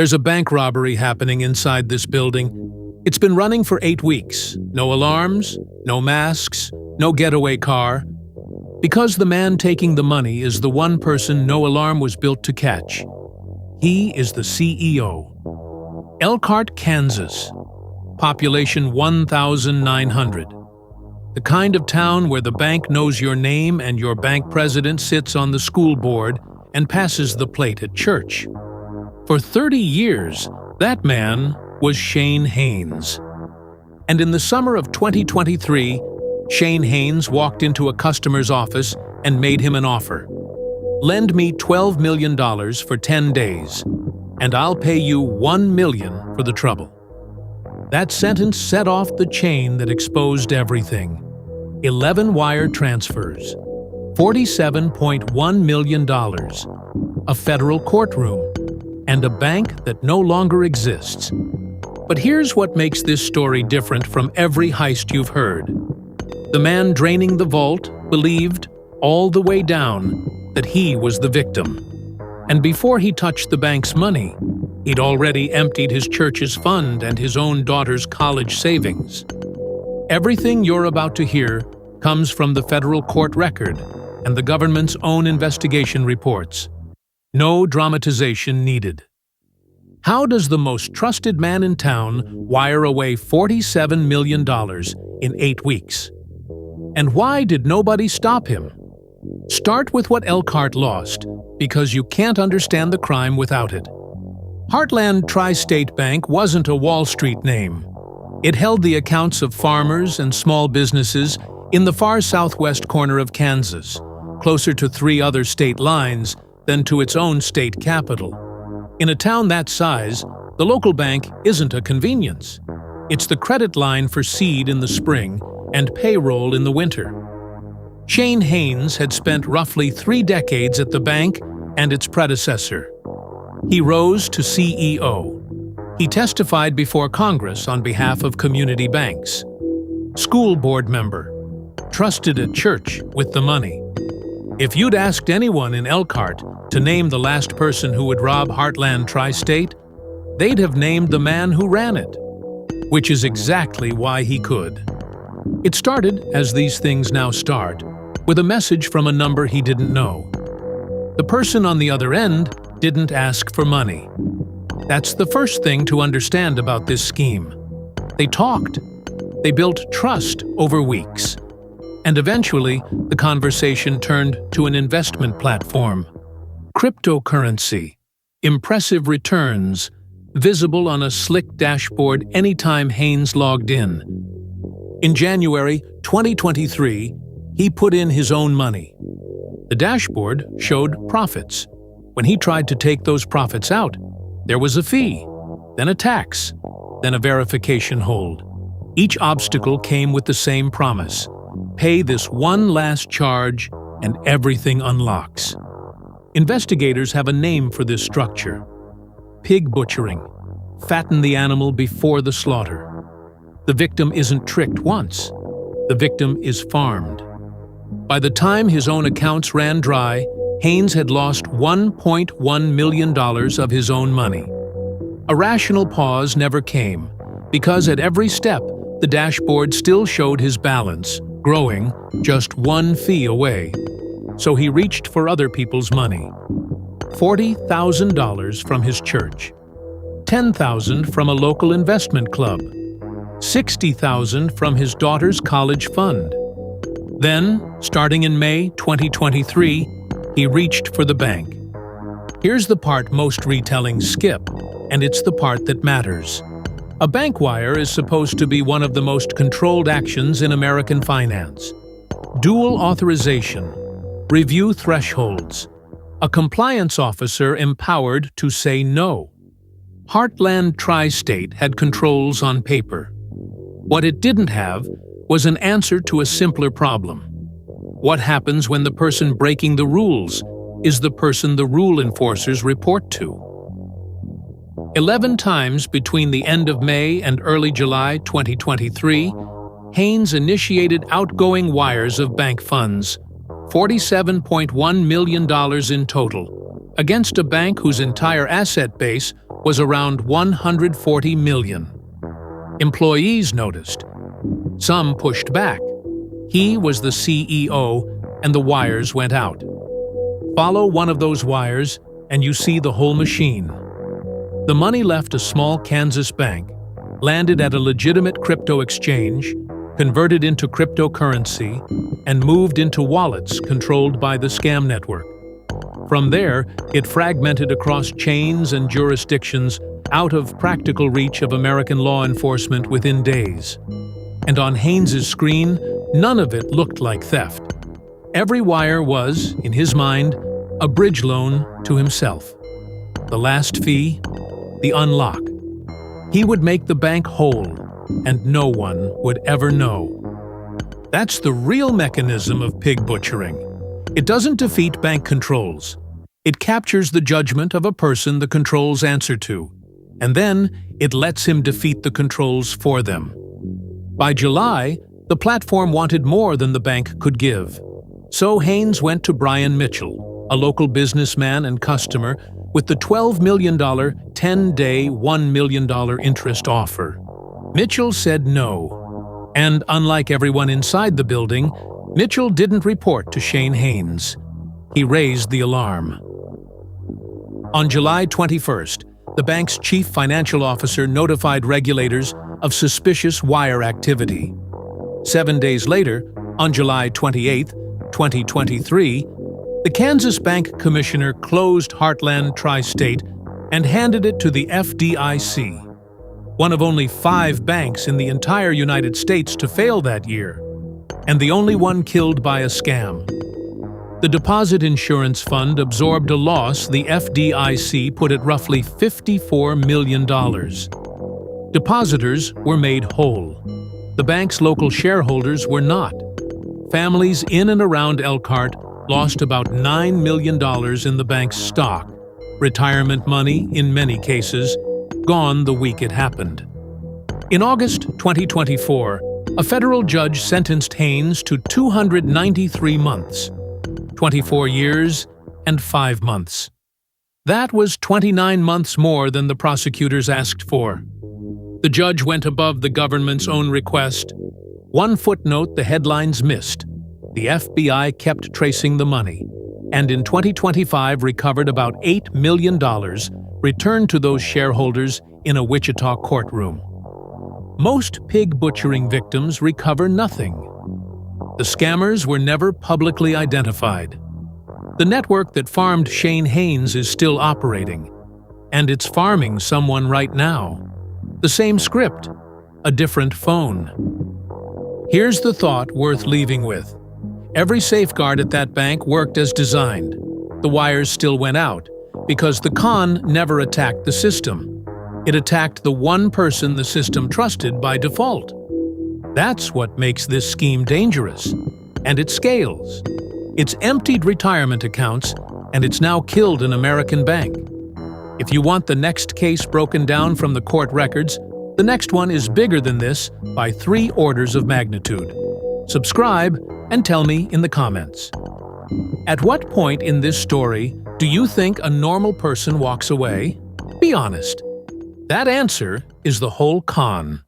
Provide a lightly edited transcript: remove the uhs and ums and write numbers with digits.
There's a bank robbery happening inside this building. It's been running for 8 weeks. No alarms, no masks, no getaway car. Because the man taking the money is the one person no alarm was built to catch. He is the CEO. Elkhart, Kansas. Population 1,900. The kind of town where the bank knows your name and your bank president sits on the school board and passes the plate at church. For 30 years, that man was Shan Hanes. And in the summer of 2023, Shan Hanes walked into a customer's office and made him an offer. Lend me $12 million for 10 days, and I'll pay you $1 million for the trouble. That sentence set off the chain that exposed everything. 11 wire transfers, $47.1 million, a federal courtroom, and a bank that no longer exists. But here's what makes this story different from every heist you've heard. The man draining the vault believed, all the way down, that he was the victim. And before he touched the bank's money, he'd already emptied his church's fund and his own daughter's college savings. Everything you're about to hear comes from the federal court record and the government's own investigation reports. No dramatization needed. How does the most trusted man in town wire away $47 million in 8 weeks? And why did nobody stop him? Start with what Elkhart lost, because you can't understand the crime without it. Heartland Tri-State Bank wasn't a Wall Street name. It held the accounts of farmers and small businesses in the far southwest corner of Kansas, closer to 3 other state lines than to its own state capital. In a town that size, the local bank isn't a convenience. It's the credit line for seed in the spring and payroll in the winter. Shan Hanes had spent roughly 3 decades at the bank and its predecessor. He rose to CEO. He testified before Congress on behalf of community banks. School board member. Trusted at church with the money. If you'd asked anyone in Elkhart to name the last person who would rob Heartland Tri-State, they'd have named the man who ran it, which is exactly why he could. It started, as these things now start, with a message from a number he didn't know. The person on the other end didn't ask for money. That's the first thing to understand about this scheme. They talked. They built trust over weeks. And eventually, the conversation turned to an investment platform. Cryptocurrency. Impressive returns, visible on a slick dashboard anytime Hanes logged in. In January 2023, he put in his own money. The dashboard showed profits. When he tried to take those profits out, there was a fee, then a tax, then a verification hold. Each obstacle came with the same promise. Pay this one last charge and everything unlocks. Investigators have a name for this structure. Pig butchering. Fatten the animal before the slaughter. The victim isn't tricked once. The victim is farmed. By the time his own accounts ran dry, Hanes had lost $1.1 million of his own money. A rational pause never came, because at every step, the dashboard still showed his balance, growing just one fee away. So he reached for other people's money. $40,000 from his church, $10,000 from a local investment club, $60,000 from his daughter's college fund. Then, starting in May 2023, he reached for the bank. Here's the part most retellings skip, and it's the part that matters. A bank wire is supposed to be one of the most controlled actions in American finance. Dual authorization, review thresholds, a compliance officer empowered to say no. Heartland Tri-State had controls on paper. What it didn't have was an answer to a simpler problem. What happens when the person breaking the rules is the person the rule enforcers report to? 11 times between the end of May and early July 2023, Hanes initiated outgoing wires of bank funds, $47.1 million in total, against a bank whose entire asset base was around 140 million. Employees noticed. Some pushed back. He was the CEO, and the wires went out. Follow one of those wires, and you see the whole machine. The money left a small Kansas bank, landed at a legitimate crypto exchange, converted into cryptocurrency, and moved into wallets controlled by the scam network. From there, it fragmented across chains and jurisdictions out of practical reach of American law enforcement within days. And on Hanes's screen, none of it looked like theft. Every wire was, in his mind, a bridge loan to himself. The last fee, the unlock. He would make the bank whole, and no one would ever know. That's the real mechanism of pig butchering. It doesn't defeat bank controls. It captures the judgment of a person the controls answer to, and then it lets him defeat the controls for them. By July, the platform wanted more than the bank could give. So Hanes went to Brian Mitchell, a local businessman and customer, with the $12 million, 10-day, $1 million interest offer. Mitchell said no. And unlike everyone inside the building, Mitchell didn't report to Shan Hanes. He raised the alarm. On July 21st, the bank's chief financial officer notified regulators of suspicious wire activity. 7 days later, on July 28, 2023, the Kansas Bank Commissioner closed Heartland Tri-State and handed it to the FDIC, one of only 5 banks in the entire United States to fail that year, and the only one killed by a scam. The Deposit Insurance Fund absorbed a loss the FDIC put at roughly $54 million. Depositors were made whole. The bank's local shareholders were not. Families in and around Elkhart lost about $9 million in the bank's stock, retirement money, in many cases, gone the week it happened. In August 2024, a federal judge sentenced Hanes to 293 months, 24 years and 5 months. That was 29 months more than the prosecutors asked for. The judge went above the government's own request. One footnote the headlines missed. The FBI kept tracing the money, and in 2025 recovered about $8 million, returned to those shareholders in a Wichita courtroom. Most pig butchering victims recover nothing. The scammers were never publicly identified. The network that farmed Shan Hanes is still operating, and it's farming someone right now. The same script, a different phone. Here's the thought worth leaving with. Every safeguard at that bank worked as designed. The wires still went out, because the con never attacked the system. It attacked the one person the system trusted by default. That's what makes this scheme dangerous. And it scales. It's emptied retirement accounts, and it's now killed an American bank. If you want the next case broken down from the court records, the next one is bigger than this by 3 orders of magnitude. Subscribe and tell me in the comments. At what point in this story do you think a normal person walks away? Be honest. That answer is the whole con.